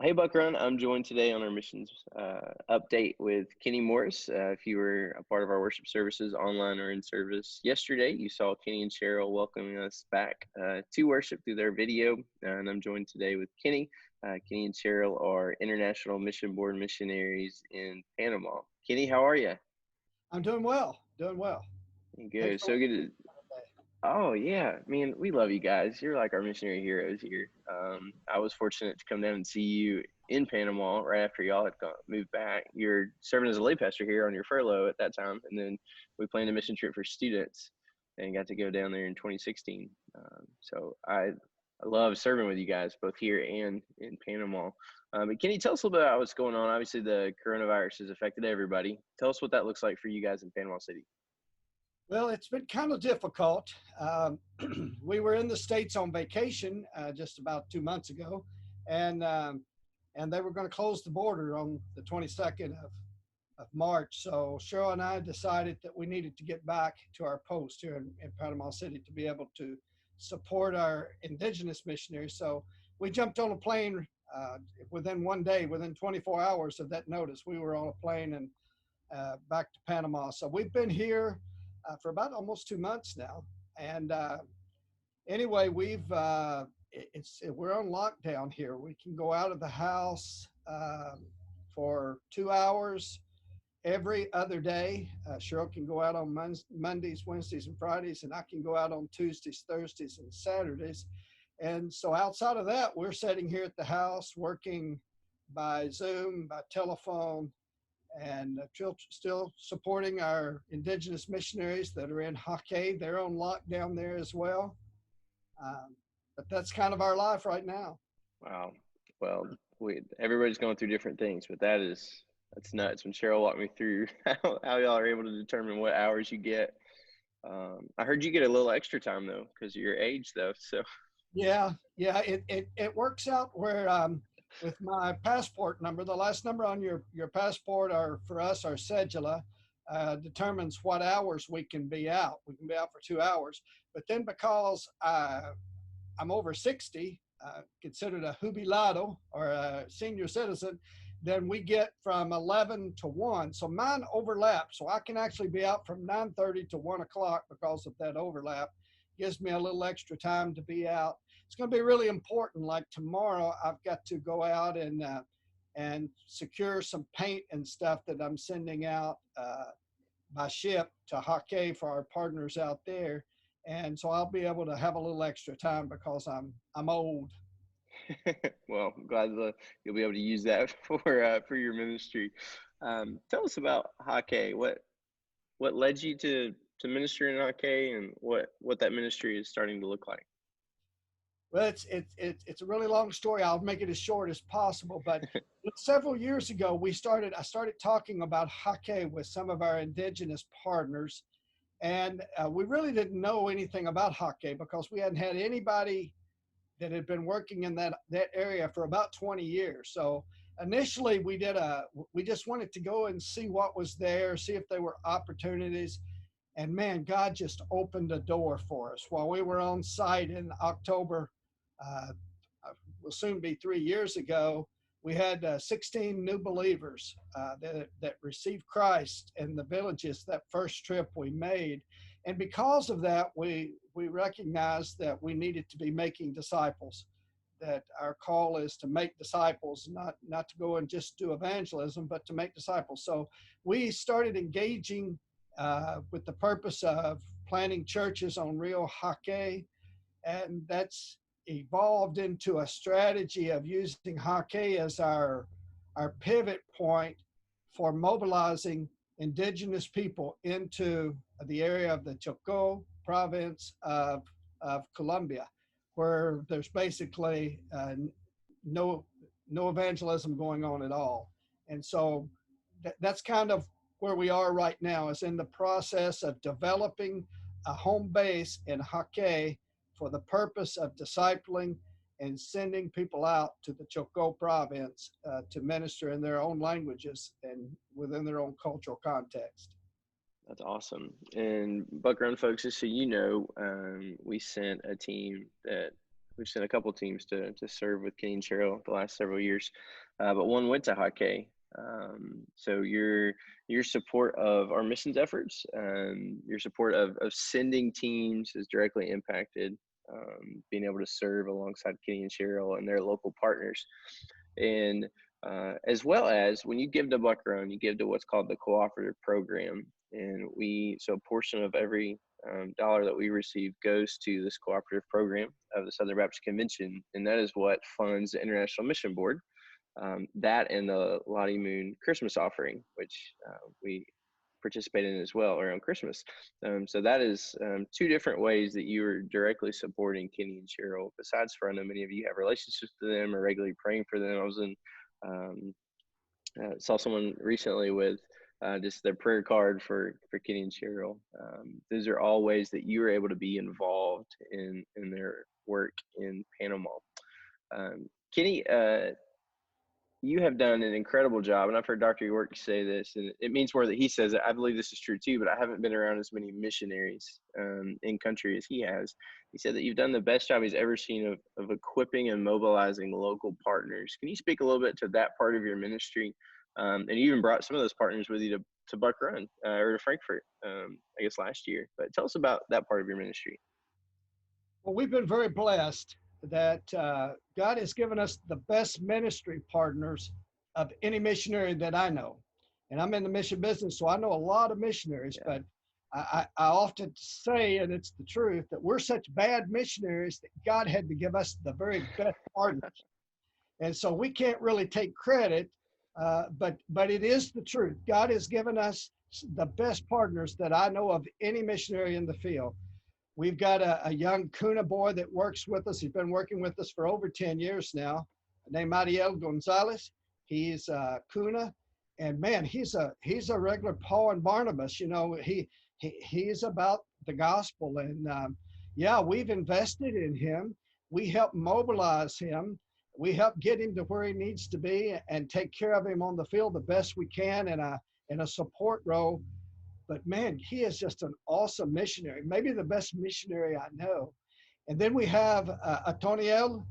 Hey, Buckrun. I'm joined today on our missions update with Kenny Morris. If you were a part of our worship services online or in service yesterday, you saw Kenny and Cheryl welcoming us back to worship through their video. And I'm joined today with Kenny. Kenny and Cheryl are International Mission Board missionaries in Panama. Kenny, how are you? I'm doing well, doing well. Thanks Good. for So good to today. Oh yeah, man, we love you guys. You're like our missionary heroes here. I was fortunate to come down and see you in Panama right after y'all had moved back. You're serving as a lay pastor here on your furlough at that time, and then we planned a mission trip for students and got to go down there in 2016. So I love serving with you guys both here and in Panama. But can you tell us a little bit about what's going on? Obviously, the coronavirus has affected everybody. Tell us what that looks like for you guys in Panama City. Well, it's been kind of difficult. We were in the States on vacation just about 2 months ago, and they were going to close the border on the 22nd of March. So Cheryl and I decided that we needed to get back to our post here in Panama City to be able to support our indigenous missionaries. So we jumped on a plane within one day, within 24 hours of that notice. We were on a plane and back to Panama. So we've been here for about almost 2 months now. And anyway, we're on lockdown here. We can go out of the house for 2 hours every other day. Cheryl can go out on Mondays, Wednesdays, and Fridays, and I can go out on Tuesdays, Thursdays, and Saturdays. And so outside of that, we're sitting here at the house working by Zoom, by telephone, and still supporting our indigenous missionaries that are in Hockey. They're on lockdown there as well. But that's kind of our life right now. Wow. Well, everybody's going through different things, but that's nuts. When Cheryl walked me through how y'all are able to determine what hours you get. I heard you get a little extra time though, because of your age though. So Yeah, it works out where with my passport number, the last number on your passport, are for us, our cedula, determines what hours we can be out. We can be out for 2 hours. But then because I'm over 60, considered a jubilado or a senior citizen, then we get from 11 to 1. So mine overlap. So I can actually be out from 9:30 to 1 o'clock because of that overlap. Gives me a little extra time to be out. It's going to be really important. Like tomorrow, I've got to go out and secure some paint and stuff that I'm sending out by ship to Hockey for our partners out there. And so I'll be able to have a little extra time because I'm old. well, I'm glad you'll be able to use that for your ministry. Tell us about Hake. What led you to minister in Hake, and what that ministry is starting to look like. Well, it's a really long story. I'll make it as short as possible. But several years ago, I started talking about Hake with some of our indigenous partners, and we really didn't know anything about Hake because we hadn't had anybody that had been working in that area for about 20 years. So initially, we just wanted to go and see what was there, see if there were opportunities. And man, God just opened a door for us while we were on site in October. Uh, will soon be 3 years ago. We had 16 new believers that received Christ in the villages that first trip we made. And because of that, we recognized that we needed to be making disciples, that our call is to make disciples, not to go and just do evangelism, but to make disciples. So we started engaging with the purpose of planting churches on Rio Hake, and that's evolved into a strategy of using Hake as our pivot point for mobilizing indigenous people into the area of the Chocó province of Colombia, where there's basically no no evangelism going on at all. And so that's kind of where we are right now, is in the process of developing a home base in Hake for the purpose of discipling and sending people out to the Chocó province to minister in their own languages and within their own cultural context. That's awesome. And Buck Run folks, just so you know, we sent a team that we've sent a couple teams to serve with Kenny and Cheryl the last several years, but one went to hockey. So your support of our missions efforts, your support of sending teams has directly impacted being able to serve alongside Kenny and Cheryl and their local partners. And as well as when you give to Buck Run, you give to what's called the cooperative program. And so a portion of every dollar that we receive goes to this cooperative program of the Southern Baptist Convention. And that is what funds the International Mission Board, that and the Lottie Moon Christmas offering, which we participate in as well around Christmas. So that is two different ways that you are directly supporting Kenny and Cheryl. Besides, for I know many of you have relationships with them or regularly praying for them. I was in saw someone recently with just their prayer card for Kenny and Cheryl. Those are all ways that you are able to be involved in their work in Panama. Kenny, you have done an incredible job, and I've heard Dr. York say this, and it means more that he says it. I believe this is true too, but I haven't been around as many missionaries in country as he has. He said that you've done the best job he's ever seen of equipping and mobilizing local partners. Can you speak a little bit to that part of your ministry? And you even brought some of those partners with you to Buck Run or to Frankfurt, I guess last year. But tell us about that part of your ministry. Well, we've been very blessed that God has given us the best ministry partners of any missionary that I know. And I'm in the mission business, so I know a lot of missionaries, Yeah. but I often say, and it's the truth, that we're such bad missionaries that God had to give us the very best partners. And so we can't really take credit, but it is the truth. God has given us the best partners that I know of any missionary in the field. We've got a young Kuna boy that works with us. He's been working with us for over 10 years now, named Otoniel Gonzalez. He's Kuna, and man, he's a regular Paul and Barnabas. You know, he's about the gospel, and yeah, we've invested in him. We help mobilize him. We help get him to where he needs to be and take care of him on the field the best we can in a support role. But man, he is just an awesome missionary, maybe the best missionary I know. And then we have Otoniel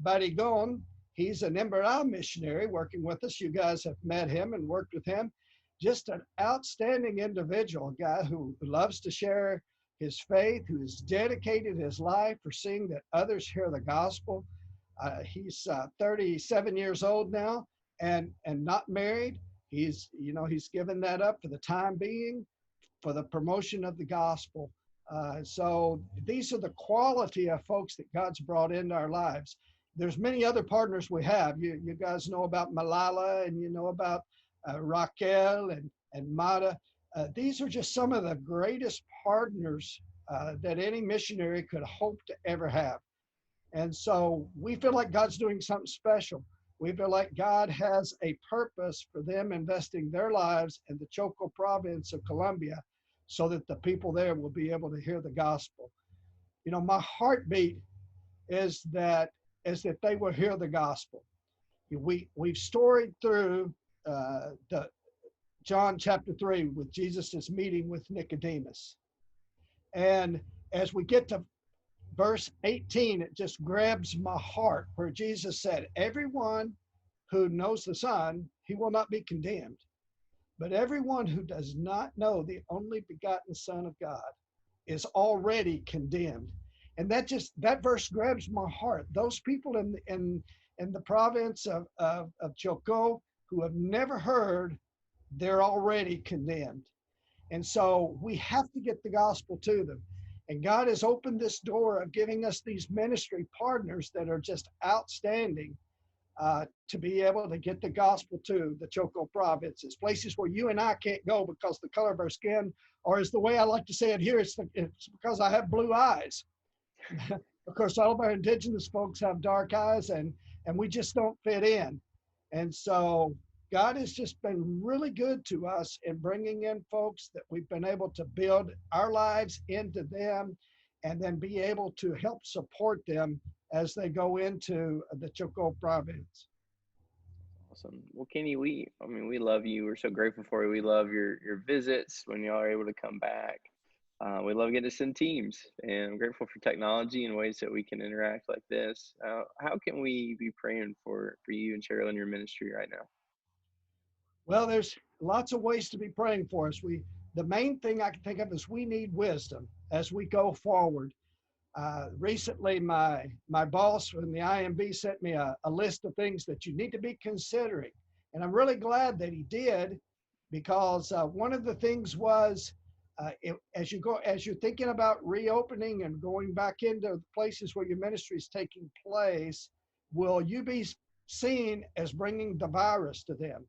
Barigon. He's an Embera missionary working with us. You guys have met him and worked with him. Just an outstanding individual, a guy who loves to share his faith, who has dedicated his life for seeing that others hear the gospel. He's 37 years old now and not married. He's given that up for the time being for the promotion of the gospel. So these are the quality of folks that God's brought into our lives. There's many other partners we have. You guys know about Malala, and you know about Raquel and Mata. These are just some of the greatest partners that any missionary could hope to ever have. And so we feel like God's doing something special. We feel like God has a purpose for them investing their lives in the Choco province of Colombia so that the people there will be able to hear the gospel. You know, my heartbeat is that they will hear the gospel. We've storied through the John chapter 3 with Jesus' meeting with Nicodemus. And as we get to verse 18, it just grabs my heart where Jesus said, everyone who knows the Son, he will not be condemned. But everyone who does not know the only begotten Son of God is already condemned. And that verse grabs my heart. Those people in the province of Choco who have never heard, they're already condemned. And so we have to get the gospel to them. And God has opened this door of giving us these ministry partners that are just outstanding to be able to get the gospel to the Choco provinces, places where you and I can't go because the color of our skin, or as the way I like to say it here, it's because I have blue eyes. Of course, all of our indigenous folks have dark eyes, and we just don't fit in. And so God has just been really good to us in bringing in folks that we've been able to build our lives into them and then be able to help support them as they go into the Choco province. Awesome. Well, Kenny, we love you. We're so grateful for you. We love your visits when y'all are able to come back. We love getting to send teams, and I'm grateful for technology and ways that we can interact like this. How can we be praying for you and Cheryl in your ministry right now? Well, there's lots of ways to be praying for us. The main thing I can think of is we need wisdom as we go forward. Recently, my boss from the IMB sent me a list of things that you need to be considering, and I'm really glad that he did, because one of the things was, as you're thinking about reopening and going back into places where your ministry is taking place, will you be seen as bringing the virus to them?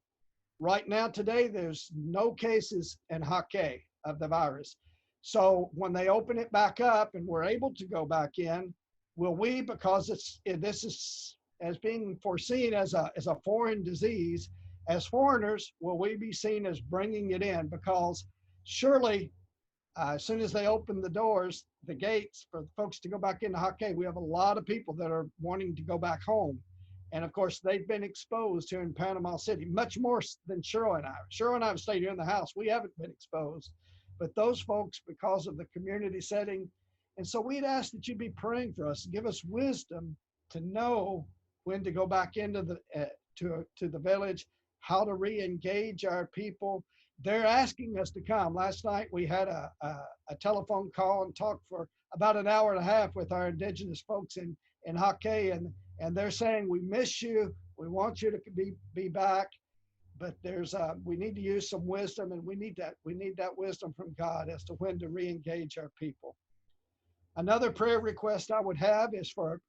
Right now, today, there's no cases in Hake of the virus. So when they open it back up and we're able to go back in, will we, because this is as being foreseen as a foreign disease, as foreigners, will we be seen as bringing it in? Because surely, as soon as they open the doors, the gates for folks to go back into Hake, we have a lot of people that are wanting to go back home. And of course, they've been exposed here in Panama City, much more than Cheryl and I. Cheryl and I have stayed here in the house. We haven't been exposed. But those folks, because of the community setting. And so we'd ask that you be praying for us, give us wisdom to know when to go back into to the village, how to re-engage our people. They're asking us to come. Last night we had a telephone call and talked for about an hour and a half with our indigenous folks in Hake, and they're saying, we miss you, we want you to be back, but we need to use some wisdom, and we need that wisdom from God as to when to re-engage our people. Another prayer request I would have is for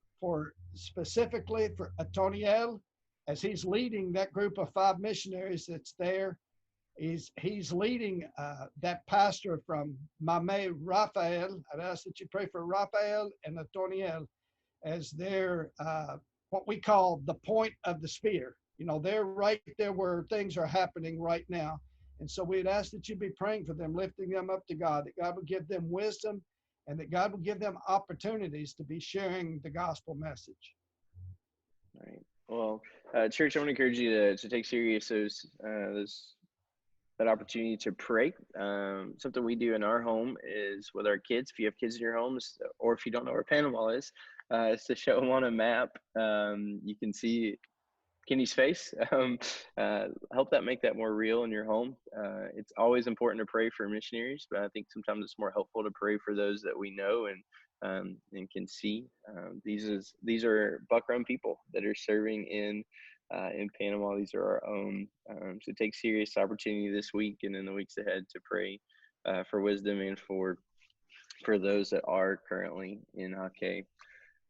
specifically for Otoniel, as he's leading that group of 5 missionaries that's there. He's leading that pastor from Mame, Raphael. I'd ask that you pray for Raphael and Otoniel as they're what we call the point of the spear. They're right there where things are happening right now. And so we'd ask that you be praying for them, lifting them up to God, that God would give them wisdom and that God would give them opportunities to be sharing the gospel message. All right. Well, church, I want to encourage you to take serious those that opportunity to pray. Something we do in our home is with our kids. If you have kids in your homes, or if you don't know where Panama is to show them on a map. You can see Kenny's face. Help that make that more real in your home. It's always important to pray for missionaries, but I think sometimes it's more helpful to pray for those that we know and can see. These are Buck Run people that are serving in Panama. These are our own. So take serious opportunity this week and in the weeks ahead to pray for wisdom and for those that are currently in Hake.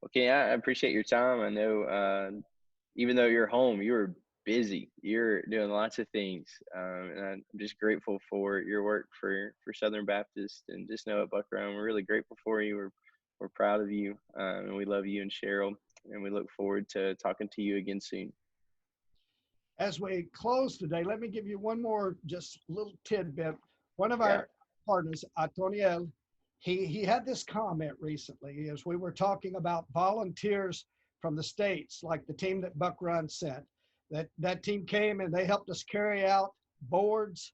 Okay, I appreciate your time. I know even though you're home, you're busy. You're doing lots of things, and I'm just grateful for your work for Southern Baptist. And just know at Buck Run, we're really grateful for you. We're proud of you, and we love you and Cheryl, and we look forward to talking to you again soon. As we close today, let me give you one more just little tidbit. One of our partners, Otoniel, he had this comment recently as we were talking about volunteers from the States, like the team that Buck Run sent. That team came and they helped us carry out boards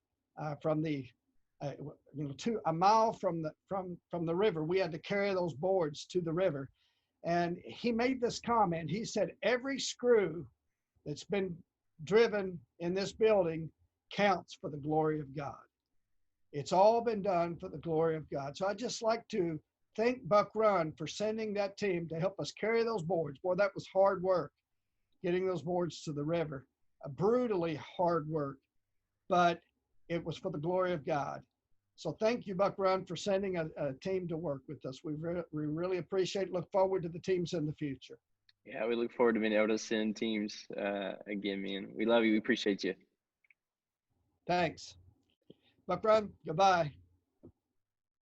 from the to a mile from the river. We had to carry those boards to the river. And he made this comment. He said, every screw that's been driven in this building counts for the glory of God. It's all been done for the glory of God. So I'd just like to thank Buck Run for sending that team to help us carry those boards. Boy, that was hard work, getting those boards to the river. A brutally hard work, but it was for the glory of God. So thank you, Buck Run, for sending a team to work with us. We really appreciate it. Look forward to the teams in the future. Yeah, we look forward to being able to send teams again, man. We love you. We appreciate you. Thanks. Buck Run, goodbye.